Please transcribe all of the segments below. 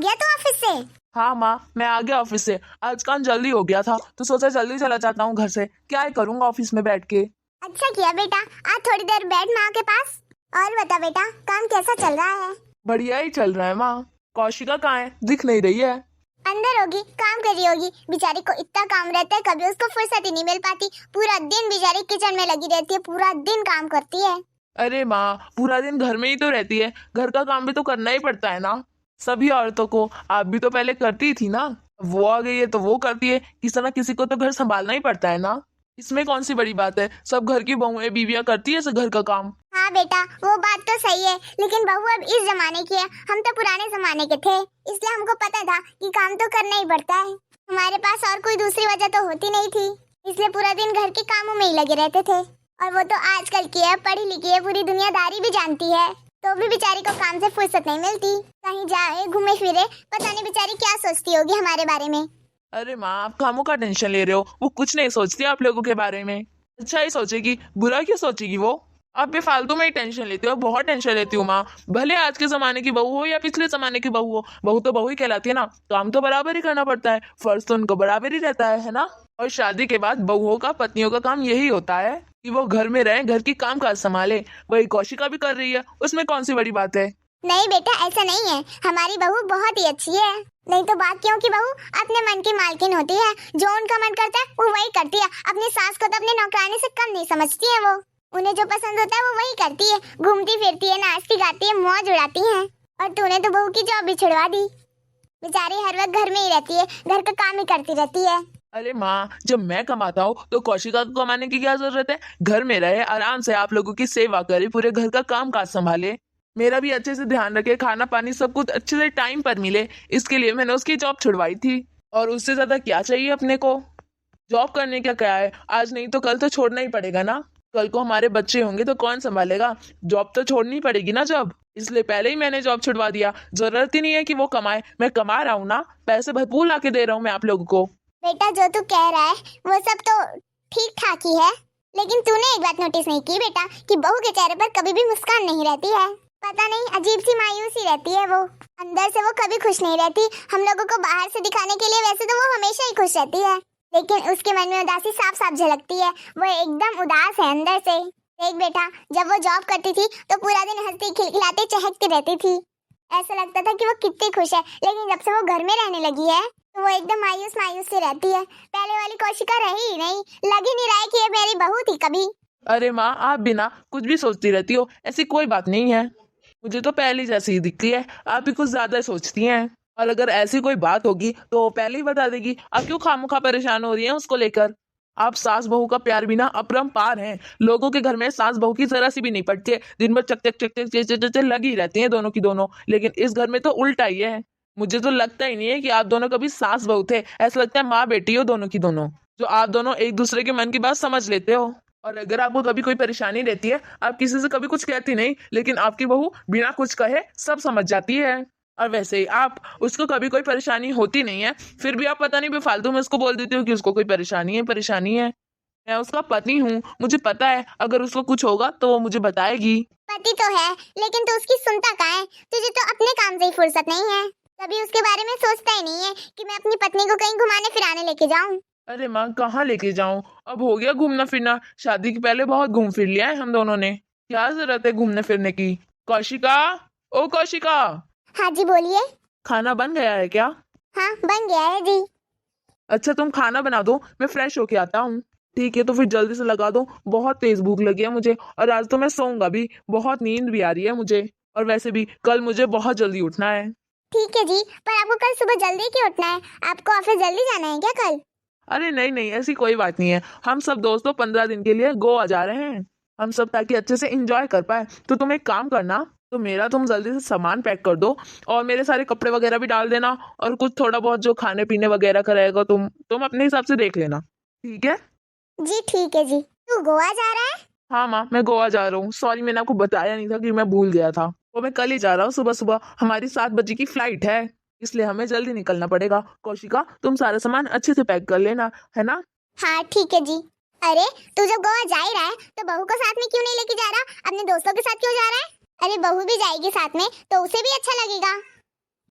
गया तू ऑफिस से? हाँ माँ, मैं आ गया ऑफिस से। आज काम जल्दी हो गया था तो सोचा जल्दी चला जाता हूँ घर से। क्या ही करूँगा ऑफिस में बैठ के। अच्छा किया बेटा, आज थोड़ी देर बैठ माँ के पास। और बता बेटा, काम कैसा चल रहा है? बढ़िया ही चल रहा है माँ। कौशिका कहाँ है? दिख नहीं रही है। अंदर होगी, काम कर रही होगी। बेचारी को इतना काम रहता है, कभी उसको फुर्सत ही नहीं मिल पाती। पूरा दिन बेचारी किचन में लगी रहती है, पूरा दिन काम करती है। अरे माँ, पूरा दिन घर में ही तो रहती है, घर का काम भी तो करना ही पड़ता है ना, सभी औरतों को। आप भी तो पहले करती थी ना। वो आ गई है तो वो करती है, किसी ना किसी को तो घर संभालना ही पड़ता है ना। इसमें कौन सी बड़ी बात है, सब घर की बहुएं बीवियां करती है घर का काम। हाँ बेटा, वो बात तो सही है, लेकिन बहू अब इस जमाने की है, हम तो पुराने जमाने के थे। इसलिए हमको पता था कि काम तो करना ही पड़ता है। हमारे पास और कोई दूसरी वजह तो होती नहीं थी, इसलिए पूरा दिन घर के कामों में ही लगे रहते थे। और वो तो आजकल की है, पढ़ी लिखी है, पूरी दुनियादारी भी जानती है, तो भी बेचारी को काम से फुर्सत नहीं मिलती। कहीं जाए घूमे फिरे, पता नहीं बेचारी क्या सोचती होगी हमारे बारे में। अरे माँ, आप कामों का टेंशन ले रहे हो, वो कुछ नहीं सोचती आप लोगों के बारे में। अच्छा ही सोचेगी, बुरा क्यों सोचेगी वो। आप बेफालतू में ही टेंशन लेती हो, बहुत टेंशन लेती हूँ माँ। भले आज के जमाने की बहू हो या पिछले जमाने की बहू हो, बहू तो बहू ही कहलाती है ना। काम तो बराबर ही करना पड़ता है, फर्ज तो उनको बराबर ही रहता है ना। और शादी के बाद बहुओं का, पत्नियों का काम यही होता है कि वो घर में रहे, घर की काम काज संभाले। वही कौशिका भी कर रही है, उसमें कौन सी बड़ी बात है। नहीं बेटा, ऐसा नहीं है, हमारी बहू बहुत ही अच्छी है। नहीं तो बाकियों की बहू अपने मन की मालकिन होती है, जो उनका मन करता है वो वही करती है। अपनी सास को तो अपने नौकरानी से कम नहीं समझती है वो। उन्हें जो पसंद होता है वो वही करती है, घूमती फिरती है, नाचती गाती है, मौज उड़ाती है। और तूने तो बहू की जॉब भी छुड़वा दी। बेचारी हर वक्त घर में ही रहती है, घर का काम ही करती रहती है। अरे माँ, जब मैं कमाता हूँ तो कौशिका को कमाने की क्या जरूरत है। घर में रहे, आराम से आप लोगों की सेवा करे, पूरे घर का काम काज संभाले, मेरा भी अच्छे से ध्यान रखे, खाना पानी सब कुछ अच्छे से टाइम पर मिले। इसके लिए मैंने उसकी जॉब छुड़वाई थी। और उससे ज्यादा क्या चाहिए अपने को। जॉब करने का क्या है, आज नहीं तो कल तो छोड़ना ही पड़ेगा ना। कल को हमारे बच्चे होंगे तो कौन संभालेगा। जॉब तो छोड़नी पड़ेगी ना जब। इसलिए पहले ही मैंने जॉब छुड़वा दिया। जरूरत ही नहीं है कि वो कमाए, मैं कमा रहा हूँ ना, पैसे भरपूर ला के दे रहा हूँ मैं आप लोगों को। बेटा जो तू कह रहा है वो सब तो ठीक ठाक ही है, लेकिन तूने एक बात नोटिस नहीं की बेटा, कि बहू के चेहरे पर कभी भी मुस्कान नहीं रहती है। पता नहीं, अजीब सी मायूसी रहती है वो। अंदर से वो कभी खुश नहीं रहती। हम लोगों को बाहर से दिखाने के लिए वैसे तो वो हमेशा ही खुश रहती है, लेकिन उसके मन में उदासी साफ साफ झलकती है। वो एकदम उदास है अंदर से। देख बेटा, जब वो जॉब करती थी तो पूरा दिन हंसती खिलखिलाती चहकती रहती थी। ऐसा लगता था कि वो कितनी खुश है, लेकिन जब से वो घर में रहने लगी है तो वो एकदम मायूस मायूस सी रहती है। पहले वाली कौशिका रही ही नहीं, लग ही नहीं रहा है कि ये मेरी बहू थी कभी। अरे माँ, आप बिना कुछ भी सोचती रहती हो, ऐसी कोई बात नहीं है। मुझे तो पहले जैसी ही दिखती है, आप भी कुछ ज्यादा सोचती हैं। और अगर ऐसी कोई बात होगी तो वो पहले ही बता देगी। आप क्यों खामोखा परेशान हो रही हैं उसको लेकर। आप सास बहू का प्यार भी ना अपरंपार है। लोगों के घर में सास बहू की जरा सी भी नहीं पड़ती है, दिन भर चक चक चक चक चक चक चक लगी रहती हैं दोनों की दोनों। लेकिन इस घर में तो उल्टा ही है। मुझे तो लगता ही नहीं है कि आप दोनों कभी सास बहू थे। ऐसा लगता है माँ बेटी हो दोनों की दोनों, जो आप दोनों एक दूसरे के मन की बात समझ लेते हो। और अगर आपको कभी कोई परेशानी रहती है, आप किसी से कभी कुछ कहती नहीं, लेकिन आपकी बहू बिना कुछ कहे सब समझ जाती है। और वैसे ही आप, उसको कभी कोई परेशानी होती नहीं है, फिर भी आप पता नहीं बेफालतू में उसको बोल देती हो कि उसको कोई परेशानी है, परेशानी है। मैं उसका पति हूँ, मुझे पता है अगर उसको कुछ होगा तो वो मुझे बताएगी। पति तो है, लेकिन तू उसकी सुनता कहाँ है? तुझे तो अपने काम से ही फुर्सत नहीं है, कभी उसके बारे में सोचता ही नहीं है कि मैं अपनी पत्नी को कहीं घुमाने फिराने लेके जाऊं। अरे माँ, कहाँ लेके जाऊं, अब हो गया घूमना फिरना। शादी के पहले बहुत घूम फिर लिया है हम दोनों ने, क्या जरूरत है घूमने फिरने की। कौशिका, ओ कौशिका। हाँ जी बोलिए। खाना बन गया है क्या? हाँ बन गया है जी। अच्छा तुम खाना बना दो, मैं फ्रेश होके आता हूँ। ठीक है, तो फिर जल्दी से लगा दो, बहुत तेज भूख लगी है मुझे। और आज तो मैं सोऊंगा भी, बहुत नींद भी आ रही है मुझे। और वैसे भी कल मुझे बहुत जल्दी उठना है। ठीक है जी, पर आपको कल सुबह जल्दी क्यों उठना है? आपको ऑफिस जल्दी जाना है क्या कल? अरे नहीं नहीं, ऐसी कोई बात नहीं है। हम सब दोस्तों 15 दिन के लिए गोवा जा रहे हैं हम सब, ताकि अच्छे से एंजॉय कर पाए। तो तुम एक काम करना, तो मेरा तुम जल्दी से सामान पैक कर दो, और मेरे सारे कपड़े वगैरह भी डाल देना। और कुछ थोड़ा बहुत जो खाने पीने वगैरह का रहेगा तुम अपने हिसाब से देख लेना, ठीक है? जी ठीक है जी। तू गोवा जा रहा है? हाँ माँ, मैं गोवा जा रहा हूँ। सॉरी, मैंने आपको बताया नहीं था कि मैं भूल गया था। तो मैं कल ही जा रहा हूँ सुबह सुबह, हमारी 7 बजे की फ्लाइट है, इसलिए हमें जल्दी निकलना पड़ेगा। कौशिका, तुम सारा सामान अच्छे से पैक कर लेना, है ना? हाँ ठीक है जी। अरे तू जब गोवा जा ही रहा है तो बहू को साथ में क्यों नहीं लेके जा रहा? अपने दोस्तों के साथ क्यों जा रहा है? अरे बहू भी जाएगी साथ में तो उसे भी अच्छा लगेगा।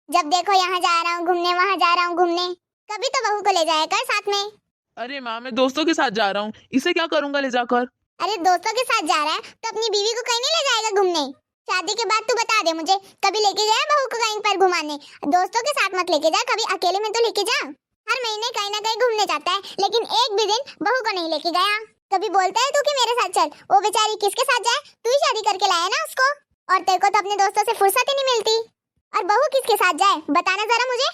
जब देखो यहाँ जा रहा हूँ घूमने, वहाँ जा रहा हूँ घूमने। कभी तो बहू को ले जाया कर साथ में। अरे माँ, मैं दोस्तों के साथ जा रहा हूँ, इसे क्या करूंगा ले जाकर। अरे दोस्तों के साथ जा रहा है तो अपनी बीवी को कहीं नहीं ले जाएगा घूमने? शादी के बाद तू बता दे मुझे, कभी लेके जाए बहू को कहीं पर घुमाने? दोस्तों के साथ मत लेके जा, कभी अकेले में तो लेके जा। हर महीने कहीं ना कहीं घूमने जाता है, लेकिन एक भी दिन बहू को नहीं लेके गया। कभी बोलता है तू कि मेरे साथ चल, वो बेचारी किसके साथ जाए? तू ही शादी करके लाया ना उसको, और तेरे को तो अपने दोस्तों से फुर्सत ही नहीं मिलती। और बहू किसके साथ जाए बताना जरा मुझे।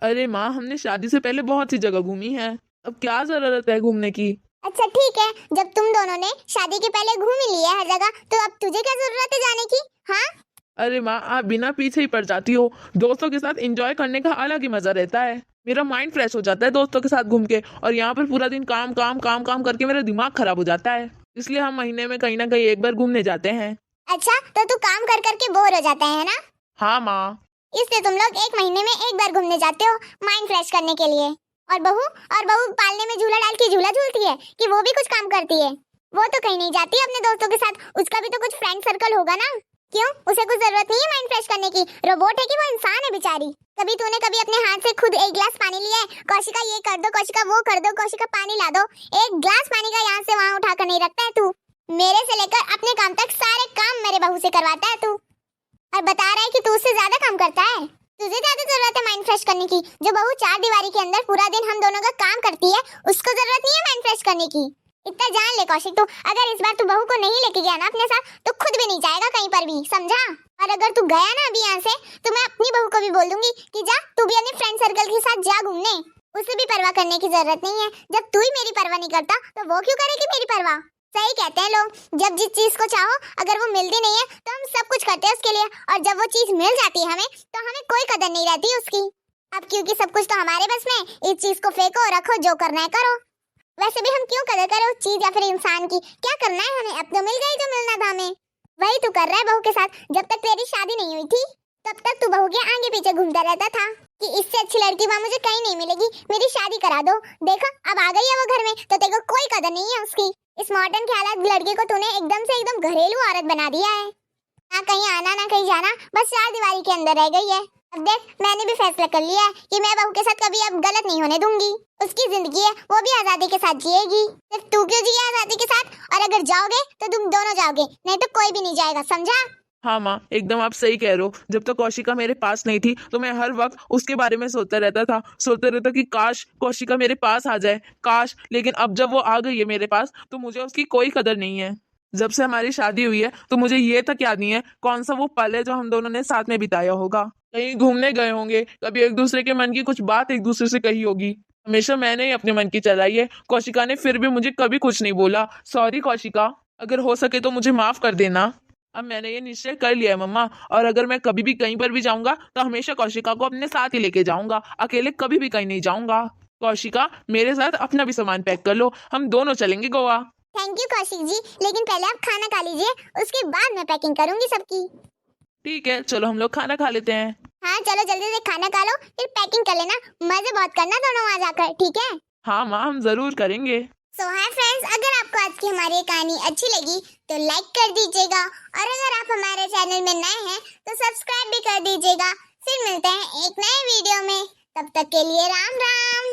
अरे माँ, हमने शादी से पहले बहुत सी जगह घूमी है, अब क्या जरूरत है घूमने की। अच्छा ठीक है, जब तुम दोनों ने शादी के पहले घूम ही लिया हर जगह, तो अब तुझे क्या जरूरत है जाने की? हाँ अरे माँ, आप बिना पीछे ही पड़ जाती हो। दोस्तों के साथ एंजॉय करने का अलग ही मजा रहता है। मेरा माइंड फ्रेश हो जाता है दोस्तों के साथ घूम के, और यहाँ पर पूरा दिन काम काम काम काम करके मेरा दिमाग खराब हो जाता है। इसलिए हम महीने में कहीं ना कहीं एक बार घूमने जाते हैं। अच्छा, तो तू काम कर करके बोर हो जाता है ना, हाँ माँ। इसलिए तुम लोग एक महीने में एक बार घूमने जाते हो माइंड फ्रेश करने के लिए। और बहू पालने में झूला डाल के झूला झूलती है कि वो भी कुछ काम करती है? वो तो कहीं नहीं जाती अपने दोस्तों के साथ, उसका भी तो कुछ फ्रेंड सर्कल होगा ना। क्यों, उसे कुछ जरूरत नहीं है माइंड फ्रेश करने की? रोबोट है कि वो इंसान है बेचारी? कभी अपने हाथ से खुद एक गिलास पानी लिया है? कौशिका ये कर दो, कौशिका वो कर दो, कौशिका पानी ला दो। एक गिलास पानी का यहाँ से वहाँ उठाकर नहीं रखता है तू। मेरे से लेकर अपने काम तक सारे काम मेरे बहू से करवाता है तू, और बता रहा है कि तू उससे ज्यादा काम करता है। तुझे ज्यादा जरूरत है माइंड फ्रेश करने की। जो बहू चार दीवारी के अंदर पूरा दिन हम दोनों का काम करती है, उसको जरूरत नहीं है माइंड फ्रेश करने की। इतना जान ले कौशिक तू, अगर इस बार तू बहू को नहीं लेके गया ना अपने साथ, तो खुद भी नहीं जाएगा कहीं पर भी, समझा? और अगर तू गया ना अभी यहाँ से, तो मैं अपनी बहू को भी बोल दूंगी कि जा तू भी अपने फ्रेंड सर्कल के साथ जा घूमने। उसे भी परवाह करने की जरूरत नहीं है। जब तू ही मेरी परवाह नहीं करता तो वो क्यों करेगी मेरी परवाह? सही कहते हैं लोग, जब जिस चीज को चाहो अगर वो मिलती नहीं है तो हम सब कुछ करते हैं उसके लिए, और जब वो चीज मिल जाती है हमें तो हमें कोई कदर नहीं रहती उसकी। अब क्योंकि सब कुछ तो हमारे बस में, इस चीज को फेंको रखो, जो करना है करो। वैसे भी हम क्यों कदर करें उस चीज या फिर इंसान की? क्या करना है हमें? अब तो मिल गई जो मिलना था हमें। वही तू कर रहा है बहू के साथ। जब तक तेरी शादी नहीं हुई थी तब तक तू बहू के आगे पीछे घूमता रहता था कि इससे अच्छी लड़की वहाँ मुझे कहीं नहीं मिलेगी, मेरी शादी करा दो। देखा, अब आ गई है वो घर में तो तेरे को कोई कदर नहीं है उसकी। इस मॉडर्न ख्यालात लड़के को तूने एकदम घरेलू औरत बना दिया है। ना कहीं आना ना कहीं जाना, बस चार दीवारी के अंदर रह गई है। अब देख, मैंने भी फैसला कर लिया है कि मैं बहू के साथ कभी अब गलत नहीं होने दूंगी। उसकी जिंदगी है, वो भी आजादी के साथ जिएगी। सिर्फ तू क्यों जिए आजादी के साथ? और अगर जाओगे तो तुम दोनों जाओगे, नहीं तो कोई भी नहीं जाएगा, समझा? हाँ माँ, एकदम आप सही कह रहे हो। जब तक कौशिका मेरे पास नहीं थी तो मैं हर वक्त उसके बारे में सोचता रहता कि काश कौशिका मेरे पास आ जाए, काश। लेकिन अब जब वो आ गई है मेरे पास तो मुझे उसकी कोई कदर नहीं है। जब से हमारी शादी हुई है तो मुझे ये तक याद नहीं है कौन सा वो पल है जो हम दोनों ने साथ में बिताया होगा। कहीं घूमने गए होंगे, कभी एक दूसरे के मन की कुछ बात एक दूसरे से कही होगी। हमेशा मैंने ही अपने मन की चलाई है, कौशिका ने फिर भी मुझे कभी कुछ नहीं बोला। सॉरी कौशिका, अगर हो सके तो मुझे माफ कर देना। अब मैंने ये निश्चय कर लिया है मम्मा, और अगर मैं कभी भी कहीं पर भी जाऊंगा तो हमेशा कौशिका को अपने साथ ही लेके जाऊंगा, अकेले कभी भी कहीं नहीं जाऊंगा। कौशिका, मेरे साथ अपना भी सामान पैक कर लो, हम दोनों चलेंगे गोवा। थैंक यू कौशिक जी, लेकिन पहले आप खाना खा लीजिए, उसके बाद मैं पैकिंग करूंगी सबकी। ठीक है, चलो हम लोग खाना खा लेते हैं। हाँ चलो जल्दी से खाना खा लो, फिर पैकिंग कर लेना। मजे बहुत करना दोनों वहाँ जाकर, ठीक है? हाँ माँ, हम जरूर करेंगे। सो हाय फ्रेंड्स, अगर आपको आज की हमारी ये कहानी अच्छी लगी तो लाइक कर दीजिएगा, और अगर आप हमारे चैनल में नए हैं तो सब्सक्राइब भी कर दीजिएगा। फिर मिलते हैं एक नए वीडियो में, तब तक के लिए राम राम।